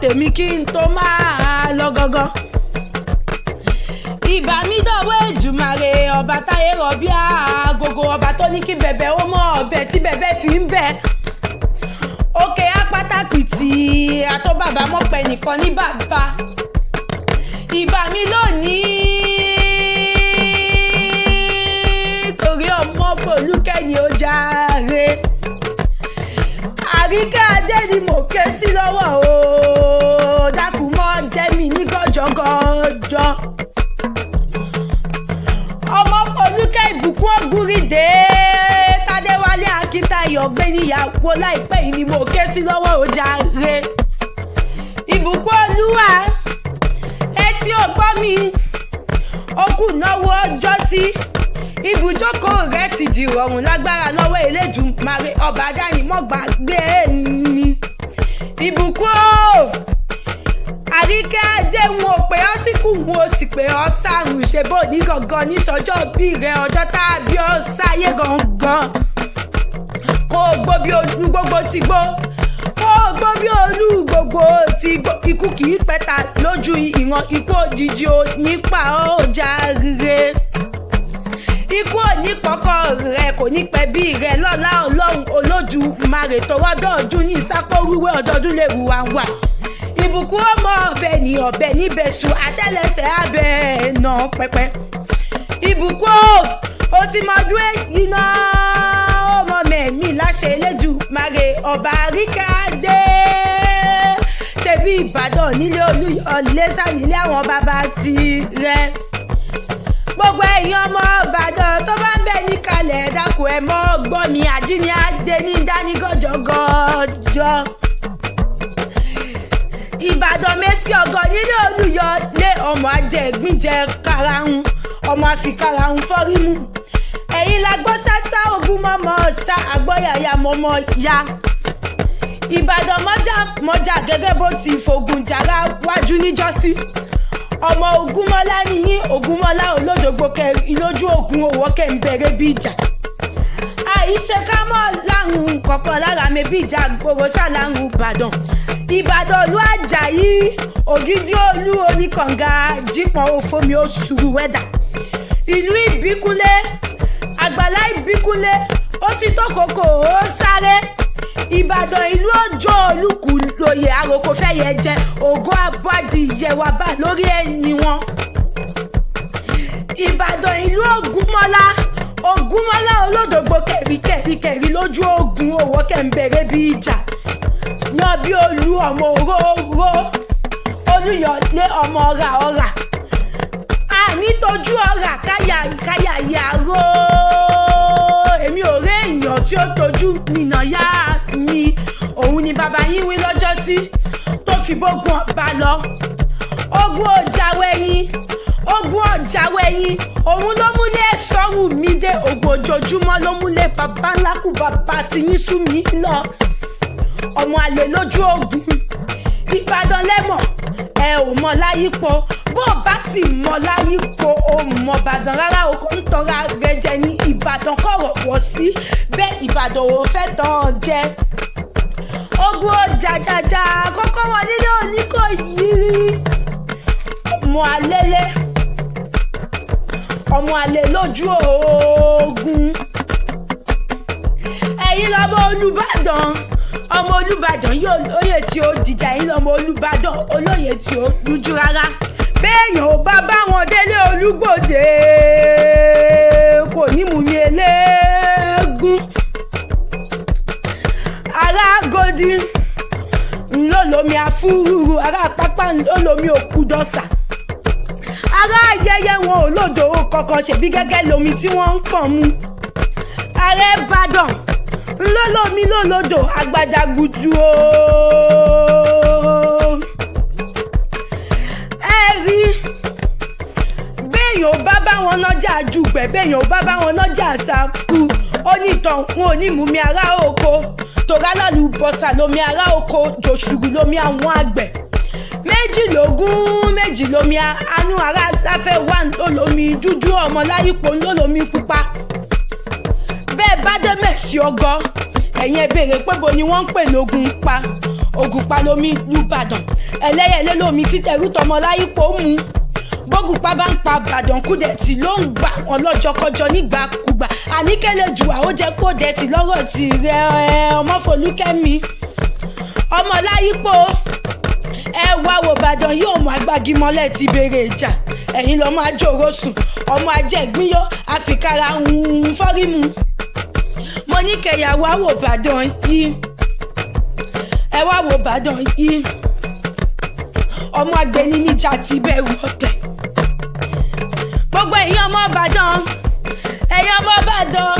tèmi kí n tó máa lọ gangan. Ìbà mi dọ̀wọ́ Èdùmàrè ọba táyé rọ̀ bí agogo, ọba tó ní kí bẹ̀bẹ̀ ó mọ ọbẹ̀ tí bẹ̀bẹ̀ fi ń bẹ̀. Òkè apátápìtì àtọ́ bàbá mọ̀pẹ́ nìkan ní bàbá. Ìbà mi lónìí torí ọmọ Fọlúkẹ́ ni ó jàre. Àríkẹ́ Adé ni mo ké sí lọ́wọ́ o, dákun mọ́ jẹ́ mi ní gọ́jọ́gọ́jọ́. Ọmọ Fọlúkẹ́ ìbùkún Ògúnrídé Tádéwálé Akíntayọ̀ gbé níyàwó láìpẹ́ yìí ni mo ké sí lọ́wọ́ o jàre. Ìbùkún Olúwa etí ò gbọ́ mi, okù náwó ọjọ́ sí. Ibùjókòó rẹ̀ ti di rọrùn lágbára lọ́wọ́ Elédùmarè ọba dání mọ́ gbàgbé ni. Ìbùkún o Àríkẹ́ Adé wọn ò pè ọ́ síkù wọn ò sì pè ọ́ sàrùn ṣe bó ní gangan ní sọjọ́ bí rẹ ọjọ́ tá a bí ọ́ sáyé gangan. Kó o gbó bí olú gbogbo ti gbó, kó o gbó bí olú gbogbo ti gbó. Ikú kì í pẹ́ta lójú ìran, ikú òjijì ò ní pa ọ́ jàre. Ikú ò ní pọ́kọ́ rẹ̀ kò ní pẹ́ bí rẹ̀ lọ́lá Ọlọ́run Olódùmarè tó wọ́dọ̀ọ́dún ní ìsápòrúwé ọdọọdún lè wùwà wà. Ìbùkún ọmọ ọbẹ̀ ní ọbẹ̀ níbẹ̀ sùn àtẹ́lẹsẹ̀ abẹ́ ẹ̀nà pẹpẹ. Ìbùkún ó ti mọ ọdún èyí náà ọmọ mẹ́mí láṣẹ Elédùmarè ọba Àríkẹ́ Adé. Ṣebí Ìbàdàn nílé Olúyọ̀lé sánilé àwọn bàbá tirẹ̀. Gbogbo èèyàn ọmọ Ìbàdàn tó bá ń bẹ níkàlẹ̀ dákun ẹ̀ mọ́ gbọ́ mi Àjíní Adé ní dání gọ́jọ́gọ́jọ́. Ìbàdàn mẹ́sì ọgọ́ nílé Olúyọ̀lé ọmọ ajẹ́gbíjẹ karahun ọmọ àfikarahun fọ́rímù. Ẹ̀yin la gbọ́ sásá ogun mọ́mọ́ ọ̀sá àgbọ̀yàyà mọ́mọ́ ya. Ìbàdàn mọ́jà gẹ́gẹ́ bó ti fògùn jàrá wájú níjọ́sí. Ọmọ Ògúnmọ́lá nìyí Ògúnmọ́lá olódògbò kẹrin lójú ògùn òwò kẹ́ ń bẹ̀rẹ̀ bí ìjà. Àìṣe ká mọ́ láhùn kọ̀ọ̀kan lára mi bí ìjà gbòòrò sálàhùn Ìbàdàn. Ìbàdàn olú Àjàyí ògidì olú oníkànga jípọn òfomi oṣù wẹ́dà. Ìlú Ìbíkúnlé àgbàlá Ìbíkúnlé ó ti tó kòkò ó sáré. Ìbàdàn ìlú òjò olùkù lóye àròkò fẹ́yẹ jẹ ògo abádi ìyẹ̀wà bá lórí ẹ̀yìn wọn. Ìbàdàn ìlú Ògúnmọ́lá olódògbò kẹ̀ríkẹ̀rí lójú ogun òwò kẹ̀ǹbẹ̀rẹ̀ bí ìjà. Yan bí olú ọmọ òróró Olúyọ̀lé ọmọ ọ̀rà. Àní tójú ọ̀rà káyà yàrá. Èmi ò rí èèyàn tí ó tójú nìnà yá mi. Òun ni bàbá yín wí lọ́jọ́ sí tó fi bógun ọba lọ. Ogun ọ̀jàwẹ̀yìn òun ló múlé sọ́rù mi dé. Ògùn ojoojúmọ́ ló múlé bàbá ńlá kù bàbá tí yín sú mi lọ. Ọmọ àlè lójú ogun Ìbàdàn lẹ́mọ̀ ẹ ò mọ láyípo, bó o bá sì mọ láyípo o mọ Ìbàdàn rárá o kò ń tọ́ra rẹ jẹ ní Ìbàdàn kọ̀rọ̀ wọ̀ sí bẹ́ẹ̀ Ìbàdàn ò fẹ́ tán jẹ. Ogun ọ̀jàjàjà kọ́kọ́ wọn nílé Oníkòyí. Ọmọ àlè lójú ogun. Ẹ̀yin lọ́mọ Olúbàdàn ọmọ Olúbàdàn yóò lóye tí ó dìjà. Ẹ̀yin lọ́mọ Olúbàdàn olóye tí ó lójú rárá. Béèyàn ò bá bá wọn délé Olúgbòde kò ní mú mi eléégún. Ará Agodi ńlọ́lọ́mi afúrúrú, ará Pápá ńlọ́lọ́mi òkúdọ̀sà. Ará Ayẹyẹ wọn ò lòdò kankan ṣèbí gẹ́gẹ́ lomi tí wọ́n ń pọ̀n mu. Ará Ìbàdàn ńlọ́lọ́mi lòlòdò Àgbàdàgbùdù o. Ẹ rí béèyàn ò bá bá wọn lọ́jà àjùgbẹ̀, béèyàn ò bá bá wọn lọ́jà àṣàkù. Onítàn wọn ò ní mú mi ará oko tòrá lálùbọ́sà lomi ará oko jòṣùrù lomi àwọn àgbẹ̀. méjì lomi anú ará láfẹ́ wà lólomi dúdú ọmọ láyípo lólomi pupa. Bẹ́ẹ̀ bá dé Mẹ̀sí Ọgọ́ ẹ̀yin ẹ béèrè pé bo ni wọ́n ń pè lógun pa. Ògùnpa lomi l'Íbàdàn. ẹlẹ́yẹlé lómi títẹ̀rù tọmọ láyípo mú gbógunpá bá ń pa Ìbàdàn Kúdẹ̀tì ló ń gbà wọn lọ́jọ́kọjọ́ nígbàkúgbà àníkẹ́lẹ́ jù àwọn jẹ́ kó dẹ̀tì lọ́rọ̀ tì rẹ ọmọ Folúkẹ́mi ọmọ láyípo ẹ wá wo Ìbàdàn yóò mú agbágimọ́lẹ̀ ti bèrè ìjà ẹ̀yin lọ́mọ àjòrò sùn ọmọ ajẹ́gbínyó àfikàrà ń fọ́rímù mo ní kẹyàwó àwò Ìbàdàn yìí ẹ wá wo Ìbàdàn yìí ọmọ agbẹni níjà ti bẹ̀rù ọ̀tẹ̀ gbogbo èèyàn ọmọ Ìbàdàn ẹ̀yin ọmọ Ìbàdàn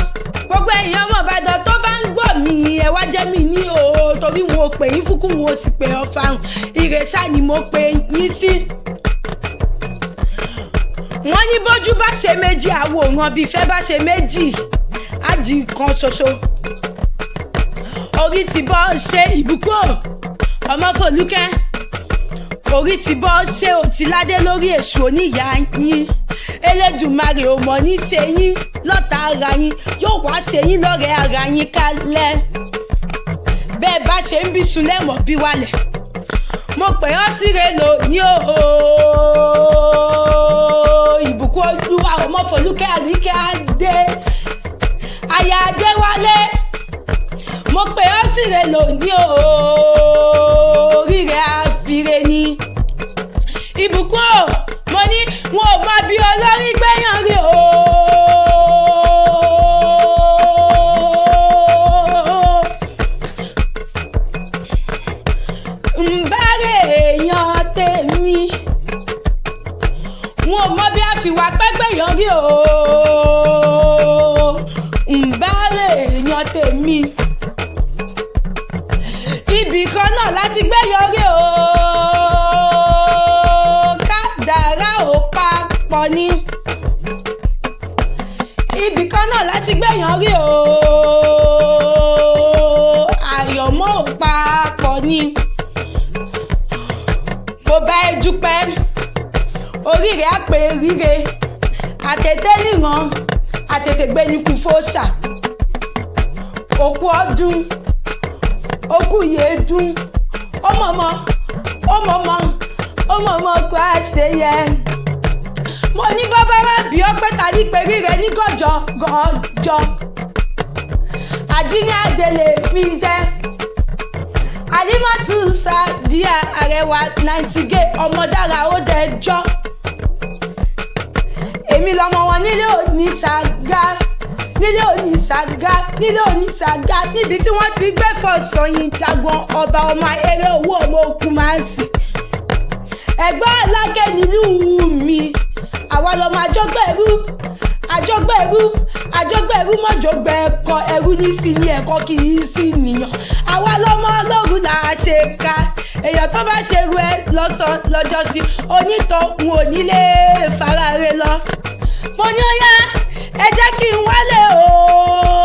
gbogbo èèyàn ọmọ Ìbàdàn tó bá ń gbọ́ mi ẹ wá jẹ́ mi ní o torí wọn ò pè yín fúnkú wọn ò sì pè ọ́ fáwọn ìrẹsà ni mo pè yín sí. wọ́n ní bójú bá ṣe méjì àwòrán bí ìfẹ́ bá ṣe méjì ájì kan ṣoṣo orí ti bọ́ ṣe ìbùkún ọmọ Folúkẹ́ orí ti bọ́ ṣe òtíládé lórí èṣù oníyà yín Elédùmarè ò mọ̀ ní ṣe yín lọ́tà ara yín yóò wá ṣe yín lọ́rẹ̀ẹ́ ara yín kálẹ̀ bẹ́ẹ̀ bá ṣe ń bí sunlẹ̀ mọ̀ bí wálẹ̀ mo pè ọ́ síre lónìí o ìbùkún Olúwa ọmọ Folúkẹ́ Àríkẹ́ Adé aya Adéwálé mo pè ọ́ síre lónìí o rírẹ̀ àfiré ni ìbùkún o mo ní wọn ò mọ bí olórí gbẹ̀yàn rí o. Ǹbárẹ̀ èèyàn tèmi wọn ò mọ bí àfiwá pẹ́gbẹ̀yàn rí o. Ǹbárẹ̀ èèyàn tèmi ibì kan náà láti gbẹ̀yàn rí o. Ní ibì kan náà láti gbẹ̀yàn rí o àyọ̀mọ́ ò papọ̀ ni mo bá ẹ dúpẹ́ oríire àpè ríre àtẹ̀tẹ̀ níran àtẹ̀tẹ̀gbẹ́ ní kú fóṣà òkú ọdún òkú yéédún ọmọọmọ kó àṣeyẹ mo ní bàbá má bí ọ pé tàbí pèrí rẹ ní gànjọ àjíní àdèlè fi jẹ Àlímọ́tù Sàdíà Àrẹwà Nàìjíríà ọmọdára ó dẹjọ́ èmi lọmọ wọn nílé Oníṣàgá níbi tí wọ́n ti gbé Fọ̀sọ̀yìn jagun ọba ọmọ eré owó ọmọ òkú máa ń sìn ẹ̀gbọ́n alágẹ̀ nílùú mi àwa lọmọ àjọgbẹ̀rú mọ́jọgbẹ̀ ẹ̀kọ́ ẹ̀rú ní sí ní ẹ̀kọ́ kì í sí nìyàn àwa lọmọ ọlọ́run là á ṣe ká èèyàn tó bá ṣe rú ẹ lọ́sàn lọ́jọ́ sí onítọ̀hún ò nílé farare lọ mo ní ó yá ẹ jẹ́ kí n wálé o.